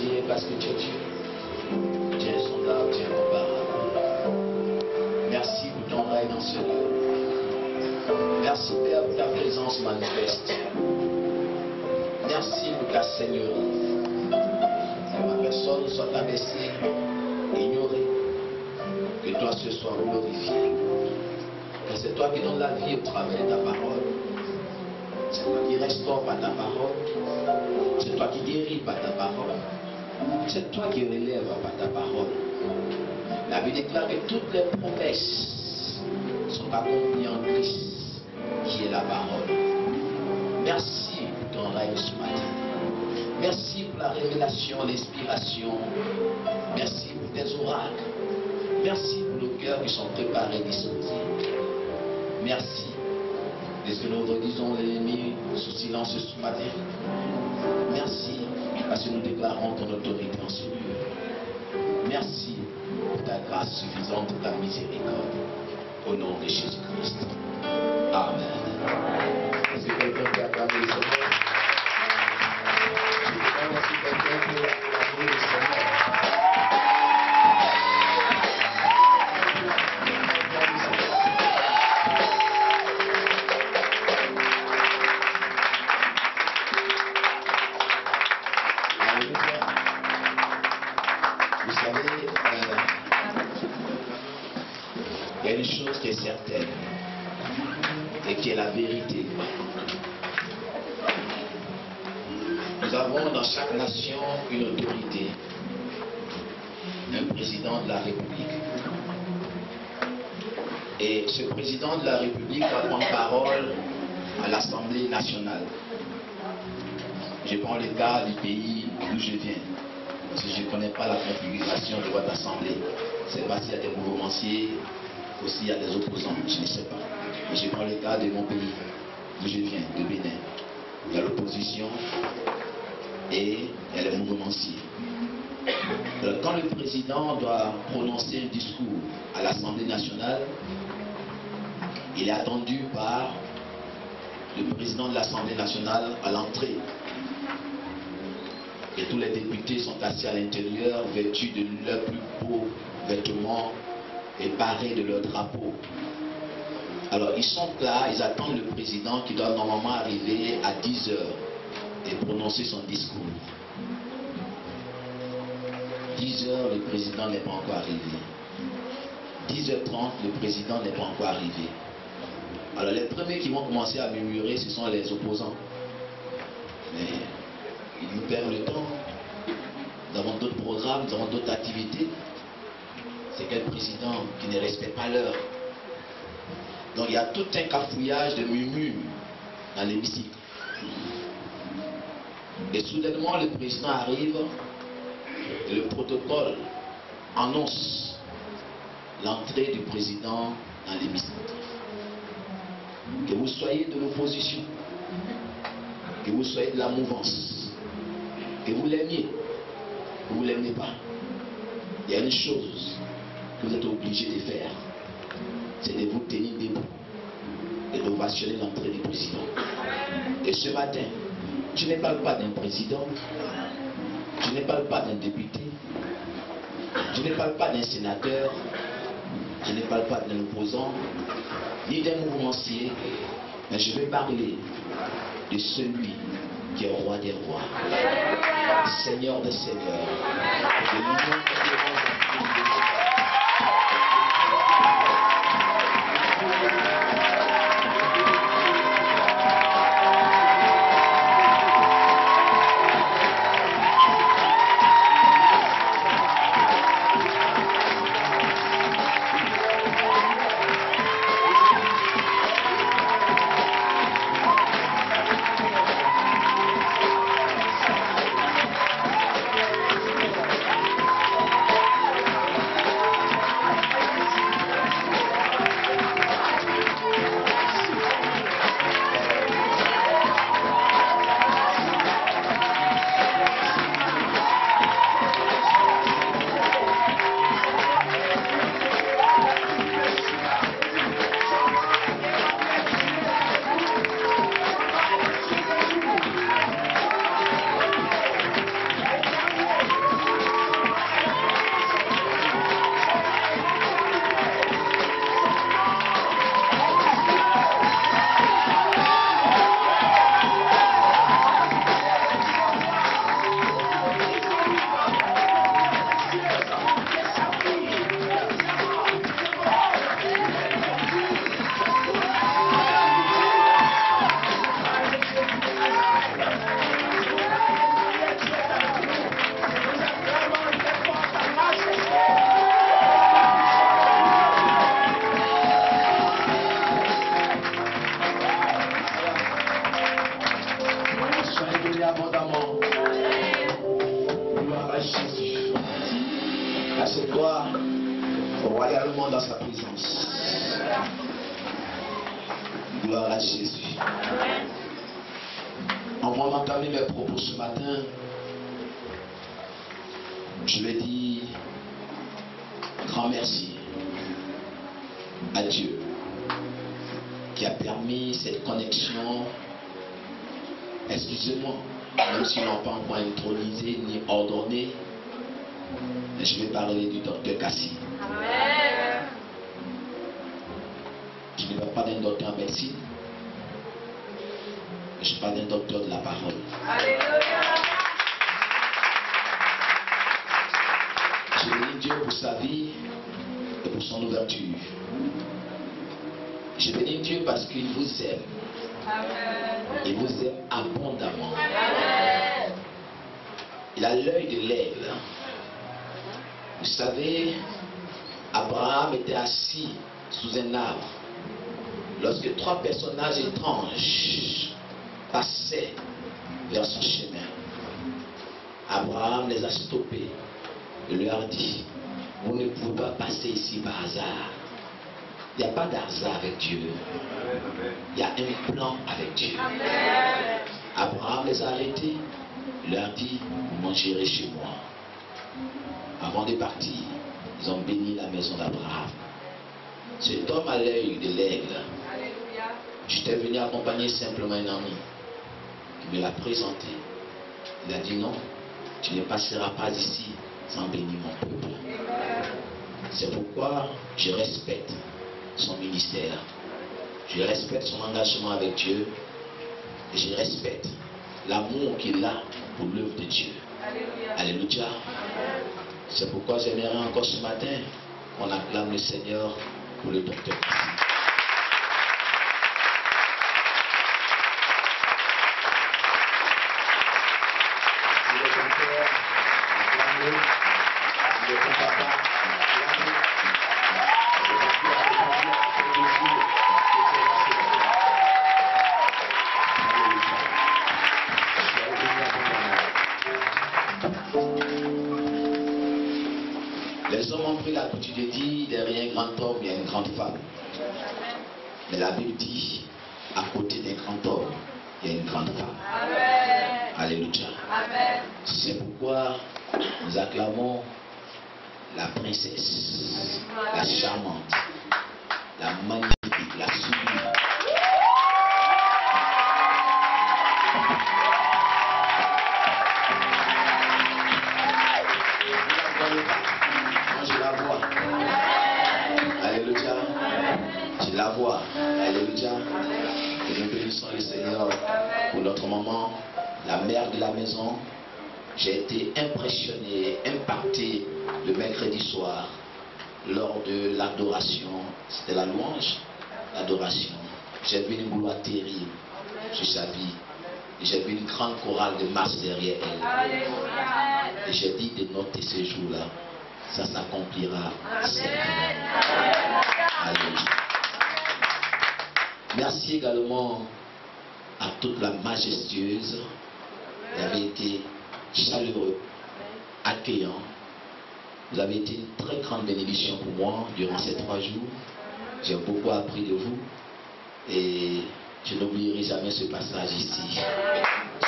dire parce que tu es Dieu. Tu es insondable, tu es incomparable. Merci pour ton règne dans ce lieu. Merci Père pour ta présence manifeste. Merci pour ta seigneurie. Que ma personne soit abaissée, ignorée. Que toi ce soir glorifié. Que c'est toi qui donnes la vie au travers de ta parole. C'est toi qui restaure par ta parole. C'est toi qui guéris par ta parole. C'est toi qui relèves par ta parole. La Bible déclare que toutes les promesses sont accomplies en Christ, qui est la parole. Merci pour ton règne ce matin. Merci pour la révélation, l'inspiration. Merci pour tes oracles. Merci pour nos cœurs qui sont préparés, disposés. Merci de ce que nous redisons l'ennemi sous silence ce matin. Merci parce que nous déclarons ton autorité en ce lieu. Merci pour ta grâce suffisante, pour ta miséricorde. Au nom de Jésus-Christ. Amen. Est-ce que quelqu'un peut acclamer le Seigneur? Je demande si quelqu'un peut acclamer le Seigneur. Vous savez, il y a une chose qui est certaine et qui est la vérité. Nous avons dans chaque nation une autorité, un président de la République. Et ce président de la République va prendre parole à l'Assemblée nationale. Je prends le cas du pays d'où je viens. Parce que je ne connais pas la configuration de votre assemblée. Je ne sais pas s'il y a des mouvementiers ou s'il y a des opposants, je ne sais pas. Mais je prends le cas de mon pays, d'où je viens, de Bénin. Il y a l'opposition et il y a les mouvementiers. Alors, quand le président doit prononcer un discours à l'Assemblée nationale, il est attendu par le président de l'Assemblée nationale à l'entrée. Et tous les députés sont assis à l'intérieur, vêtus de leurs plus beaux vêtements et parés de leur drapeau. Alors ils sont là, ils attendent le président qui doit normalement arriver à 10 heures et prononcer son discours. 10 heures, le président n'est pas encore arrivé. 10h30, le président n'est pas encore arrivé. Alors les premiers qui vont commencer à murmurer, ce sont les opposants. Mais ils nous perdent le temps. Nous avons d'autres programmes, nous avons d'autres activités. C'est quel président qui ne respecte pas l'heure. Donc il y a tout un cafouillage de murmures dans l'hémicycle. Et soudainement le président arrive et le protocole annonce l'entrée du président dans l'hémicycle. Que vous soyez de l'opposition, que vous soyez de la mouvance, que vous l'aimiez, que vous ne l'aimez pas, il y a une chose que vous êtes obligé de faire, c'est de vous tenir debout et d'ovationner l'entrée du président. Et ce matin, je ne parle pas d'un président, je ne parle pas d'un député, je ne parle pas d'un sénateur, je ne parle pas d'un opposant, ni d'un mouvementier, mais je vais parler de celui qui est roi des rois, Seigneur des seigneurs, de l'union Gloire à Jésus. Avant d'entamer mes propos ce matin, je vais dire grand merci à Dieu qui a permis cette connexion. Excusez-moi, même s'ils n'ont pas encore intronisé ni ordonné, mais je vais parler du docteur Kassi. Amen. Je ne parle pas d'un docteur en médecine, mais je parle d'un docteur de la parole. Alléluia. Je bénis Dieu pour sa vie et pour son ouverture. Je bénis Dieu parce qu'il vous aime. Amen. Il vous aime abondamment. Amen. Il a l'œil de l'aigle. Vous savez, Abraham était assis sous un arbre lorsque 3 personnages étranges passaient vers son chemin. Abraham les a stoppés et leur a dit: vous ne pouvez pas passer ici par hasard. Il n'y a pas d'hasard avec Dieu. Il y a un plan avec Dieu. Amen. Abraham les a arrêtés. Il leur a dit: vous mangerez chez moi. Avant de partir, ils ont béni la maison d'Abraham. Cet homme à l'œil de l'aigle, Alléluia. j'étais venu accompagner simplement un ami qui me l'a présenté. Il a dit: non, tu ne passeras pas ici sans bénir mon peuple. C'est pourquoi je respecte son ministère. Je respecte son engagement avec Dieu. Et je respecte l'amour qu'il a pour l'œuvre de Dieu. Alléluia. Alléluia. C'est pourquoi j'aimerais encore ce matin qu'on acclame le Seigneur pour le docteur. Si le docteur, acclamez. Si le papa, acclamez. Les hommes ont pris l'habitude de dire derrière un grand homme, il y a une grande femme. Mais la Bible dit, à côté d'un grand homme, il y a une grande femme. Amen. Alléluia. Amen. C'est pourquoi nous acclamons la princesse, la charmante, la magnifique, la sublime. Vous la voyez pas? Moi je la vois. Alléluia. Je la vois. Alléluia. Et nous bénissons le Seigneur pour notre maman, la mère de la maison. J'ai été impressionné, impacté le mercredi soir lors de l'adoration. C'était la louange, l'adoration. J'ai vu une gloire terrible sur sa vie. Et j'ai vu une grande chorale de masse derrière elle. Alléluia. Et j'ai dit de noter ces jours-là. Ça s'accomplira certainement. Alléluia. Merci également à toute la majestueuse. Vous avez été chaleureux, accueillant. Vous avez été une très grande bénédiction pour moi durant ces 3 jours. J'ai beaucoup appris de vous et je n'oublierai jamais ce passage ici.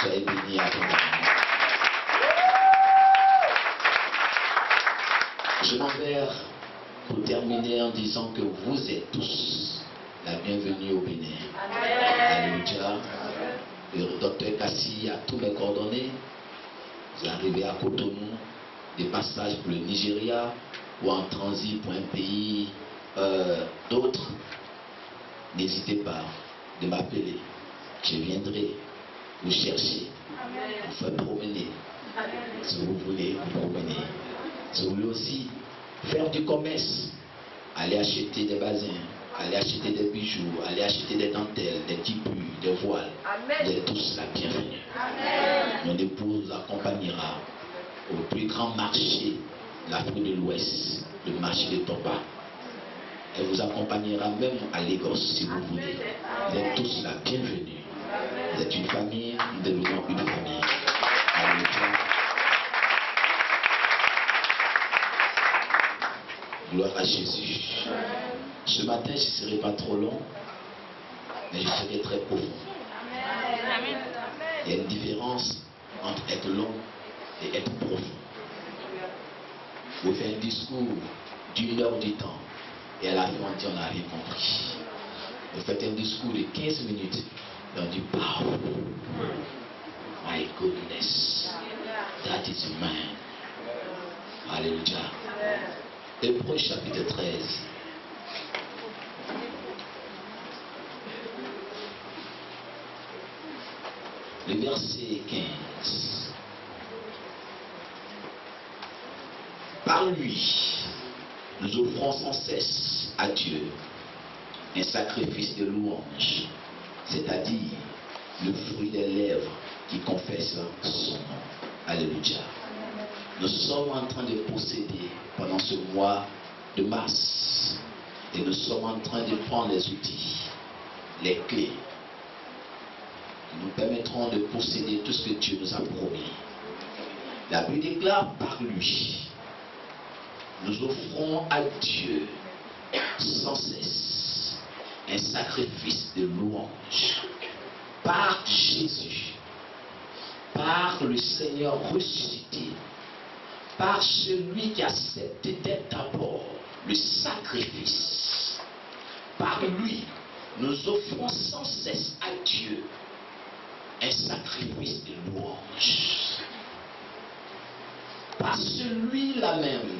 Soyez bénis abondamment. Je m'en vais pour terminer en disant que vous êtes tous la bienvenue au Bénin. Alléluia. Le docteur Kassi a tous mes coordonnées. Vous arrivez à Cotonou, des passages pour le Nigeria ou en transit pour un pays d'autre. N'hésitez pas de m'appeler. Je viendrai vous chercher, vous faire promener. Si vous voulez vous promener. Si vous voulez aussi faire du commerce, aller acheter des basins, aller acheter des bijoux, aller acheter des dentelles, des tipus, des voiles. Vous êtes tous la bienvenue. Mon épouse vous accompagnera au plus grand marché de l'Afrique de l'Ouest, le marché de Toba. Elle vous accompagnera même à Lagos si vous voulez. Vous êtes tous la bienvenue. Vous êtes une famille, nous devenons une famille. Alléluia. Gloire à Jésus. Ce matin, je ne serai pas trop long. mais je serai très profond. Amen. Il y a une différence entre être long et être profond. Vous faites un discours d'une heure du temps et à la fin on dit on n'a rien compris. Vous faites un discours de 15 minutes et on dit power. My goodness. That is man. Alléluia. Hébreux chapitre 13. Le verset 15. Par lui, nous offrons sans cesse à Dieu un sacrifice de louange, c'est-à-dire le fruit des lèvres qui confessent son nom. Alléluia. Nous sommes en train de posséder pendant ce mois de mars et nous sommes en train de prendre les outils, les clés qui nous permettront de posséder tout ce que Dieu nous a promis. La Bible déclare par lui, nous offrons à Dieu sans cesse un sacrifice de louange par Jésus, par le Seigneur ressuscité, par celui qui a accepté d'être d'abord le sacrifice. Par lui, nous offrons sans cesse à Dieu un sacrifice de louange. Par celui-là même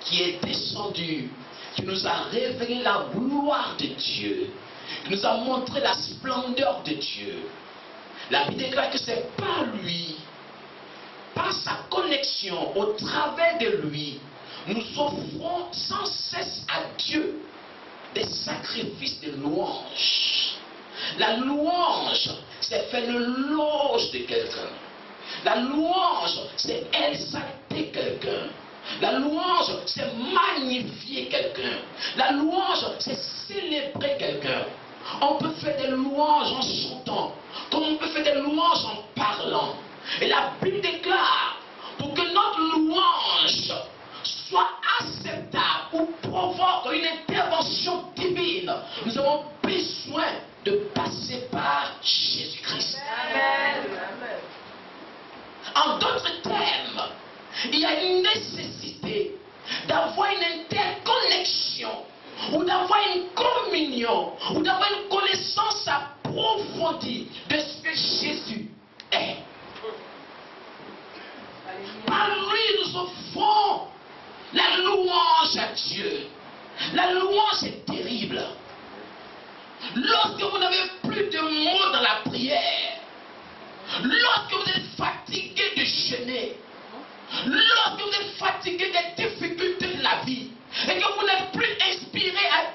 qui est descendu, qui nous a révélé la gloire de Dieu, qui nous a montré la splendeur de Dieu. La Bible déclare que c'est par lui, par sa connexion, au travers de lui, nous offrons sans cesse à Dieu des sacrifices de louange. La louange, c'est faire l'éloge de quelqu'un. La louange, c'est exalter quelqu'un. La louange, c'est magnifier quelqu'un. La louange, c'est célébrer quelqu'un. On peut faire des louanges en chantant, comme on peut faire des louanges en parlant. Et la Bible déclare, pour que notre louange soit acceptable ou provoque une intervention divine, nous avons besoin de passer par Jésus-Christ. Amen. En d'autres termes, il y a une nécessité d'avoir une interconnexion, ou d'avoir une communion, ou d'avoir une connaissance approfondie de ce que Jésus est. Par lui, nous offrons la louange à Dieu. La louange est terrible. Lorsque vous n'avez plus de mots dans la prière, lorsque vous êtes fatigué de jeûner, lorsque vous êtes fatigué des difficultés de la vie, et que vous n'êtes plus inspiré à